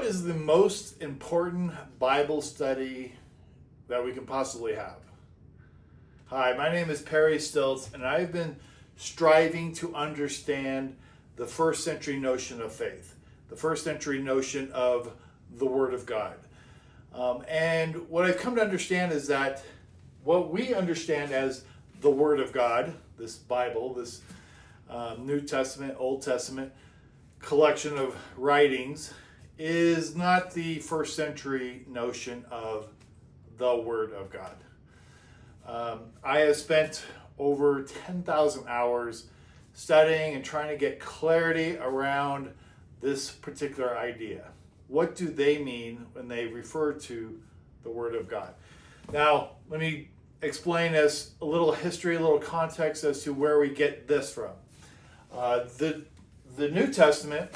What is the most important Bible study that we can possibly have? Hi, my name is Perry Stiltz, and I've been striving to understand the first century notion of faith, the first century notion of the Word of God. And what I've come to understand is that what we understand as the Word of God, this Bible, this New Testament, Old Testament collection of writings, is not the first century notion of the Word of God. I have spent over 10,000 hours studying and trying to get clarity around this particular idea. What do they mean when they refer to the Word of God? Now, let me explain as a little history, a little context as to where we get this from. The New Testament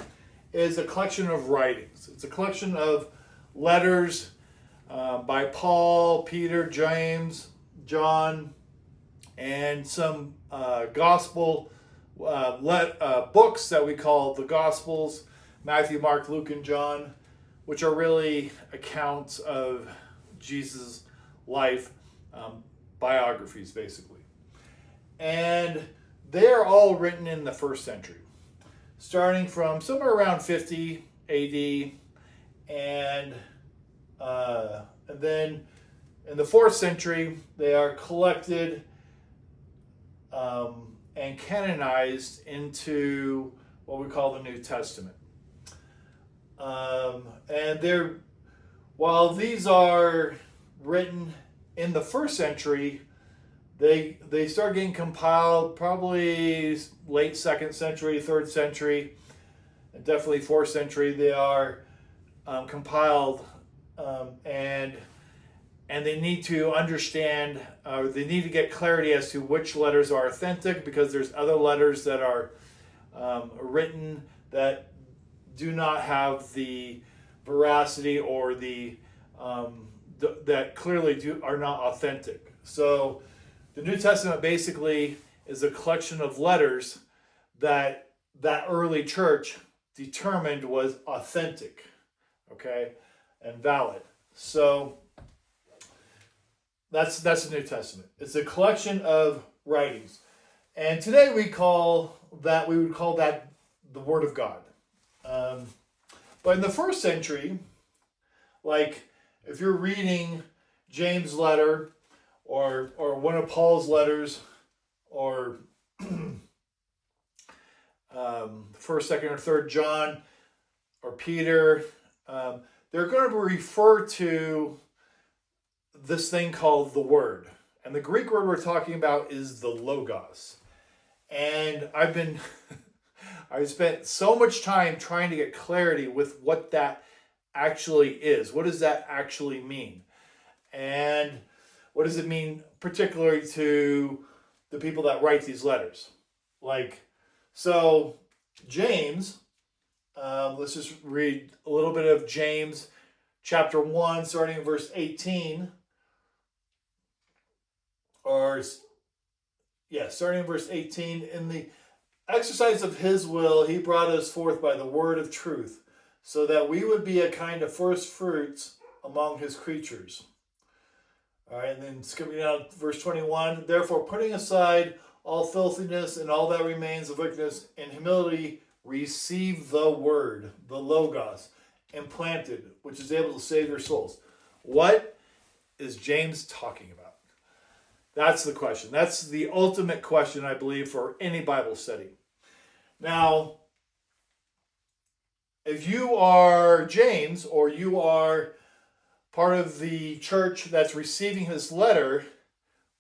is a collection of writings. It's a collection of letters by Paul, Peter, James, John, and some gospel books that we call the Gospels, Matthew, Mark, Luke, and John, which are really accounts of Jesus' life, biographies basically. And they are all written in the first century, starting from somewhere around 50 AD, and then in the 4th century, they are collected and canonized into what we call the New Testament. And while these are written in the 1st century, they start getting compiled probably late 2nd century, 3rd century, and definitely 4th century. They are compiled and they need to understand, they need to get clarity as to which letters are authentic, because there's other letters that are written that do not have the veracity or that clearly are not authentic. So the New Testament basically is a collection of letters that early church determined was authentic, okay, and valid. So that's the New Testament. It's a collection of writings, and today we would call that the Word of God. But in the 1st century, like if you're reading James' letter or one of Paul's letters, or 1st, 2nd, or 3rd John, or Peter, they're going to refer to this thing called the Word. And the Greek word we're talking about is the Logos. And I've spent so much time trying to get clarity with what that actually is. What does that actually mean? And what does it mean particularly to the people that write these letters? So James, let's just read a little bit of James chapter 1, starting in verse 18. Starting in verse 18. In the exercise of his will, he brought us forth by the word of truth, so that we would be a kind of first fruits among his creatures. All right, and then skipping down to verse 21. Therefore, putting aside all filthiness and all that remains of wickedness, in humility receive the word, the Logos, implanted, which is able to save your souls. What is James talking about? That's the question. That's the ultimate question, I believe, for any Bible study. Now, if you are James, or you are part of the church that's receiving his letter,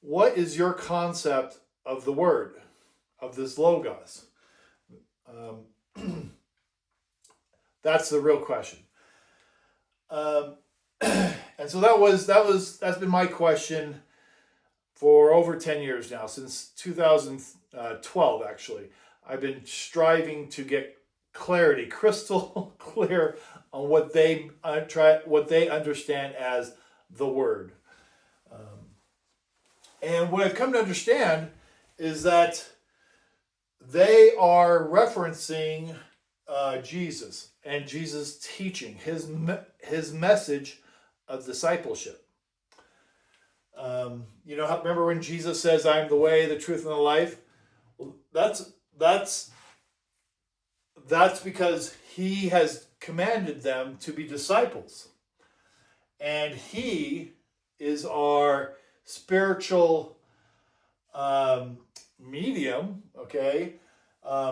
what is your concept of the Word, of this Logos? That's the real question. And so that's been my question for over 10 years now, since 2012 actually. I've been striving to get clarity, crystal clear, on what they understand as the Word. And what I've come to understand is that they are referencing Jesus and Jesus' teaching, his message of discipleship. Remember when Jesus says, "I am the way, the truth, and the life"? Well, that's because he has commanded them to be disciples, and he is our spiritual medium. Okay,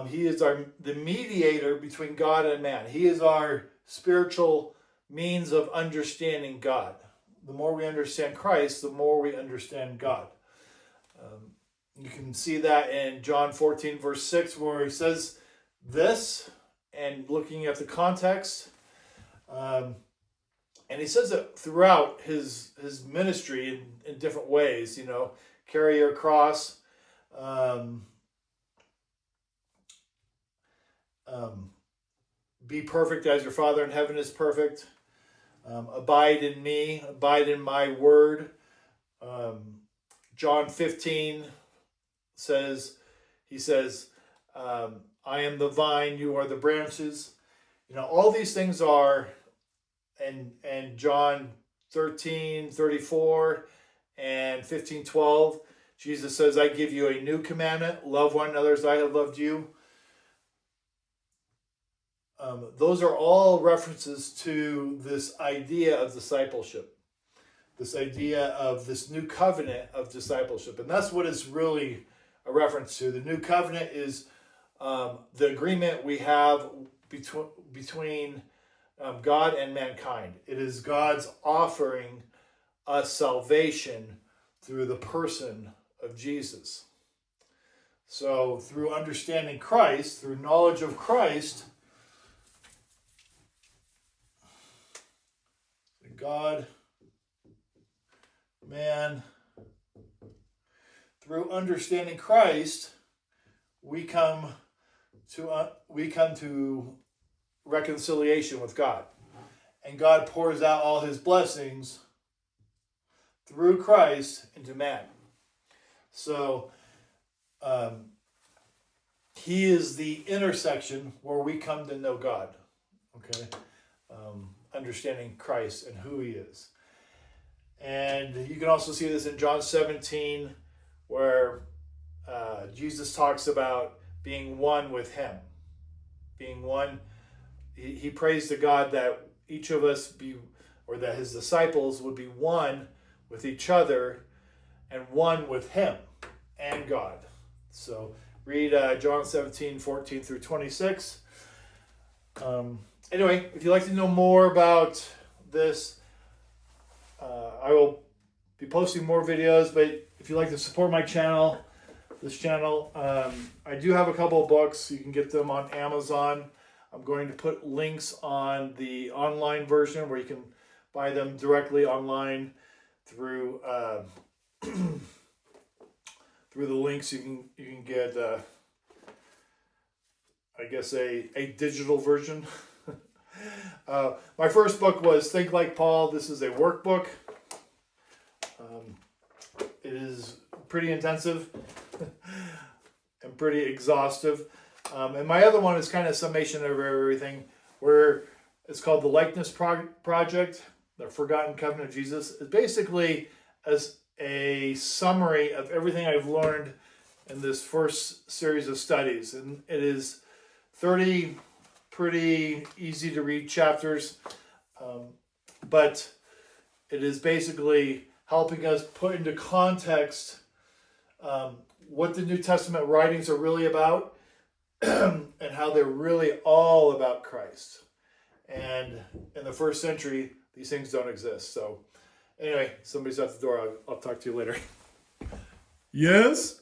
he is the mediator between God and man. He is our spiritual means of understanding God. The more we understand Christ, the more we understand God. You can see that in John 14, verse 6, where he says this, and looking at the context, and he says it throughout his ministry in different ways. Carry your cross, be perfect as your Father in heaven is perfect. Abide in me, abide in my word. John 15 says, I am the vine, you are the branches. All these things are, and John 13:34 and 15:12, Jesus says, I give you a new commandment, love one another as I have loved you. Those are all references to this idea of discipleship, this idea of this new covenant of discipleship. And that's what it's really a reference to. The new covenant is the agreement we have between God and mankind. It is God's offering us salvation through the person of Jesus. So through understanding Christ, through knowledge of Christ, God, man, through understanding Christ, we come to reconciliation with God, and God pours out all his blessings through Christ into man. So he is the intersection where we come to know God. Okay. Understanding Christ and who he is. And you can also see this in John 17, where Jesus talks about being one with him. Being one. He prays to God that each of us or that his disciples would be one with each other and one with him and God. So read John 17, 14 through 26. Anyway, if you'd like to know more about this, I will be posting more videos, but if you'd like to support my channel, I do have a couple of books. You can get them on Amazon. I'm going to put links on the online version where you can buy them directly online through through the links. You can get I guess a digital version. My first book was Think Like Paul. This is a workbook. It is pretty intensive and pretty exhaustive. And my other one is kind of summation of everything, where it's called The Likeness Project, The Forgotten Covenant of Jesus. It's basically as a summary of everything I've learned in this first series of studies. And it is 30 pretty easy to read chapters, but it is basically helping us put into context what the New Testament writings are really about and how they're really all about Christ. And in the first century, these things don't exist. So anyway, somebody's at the door. I'll talk to you later. Yes?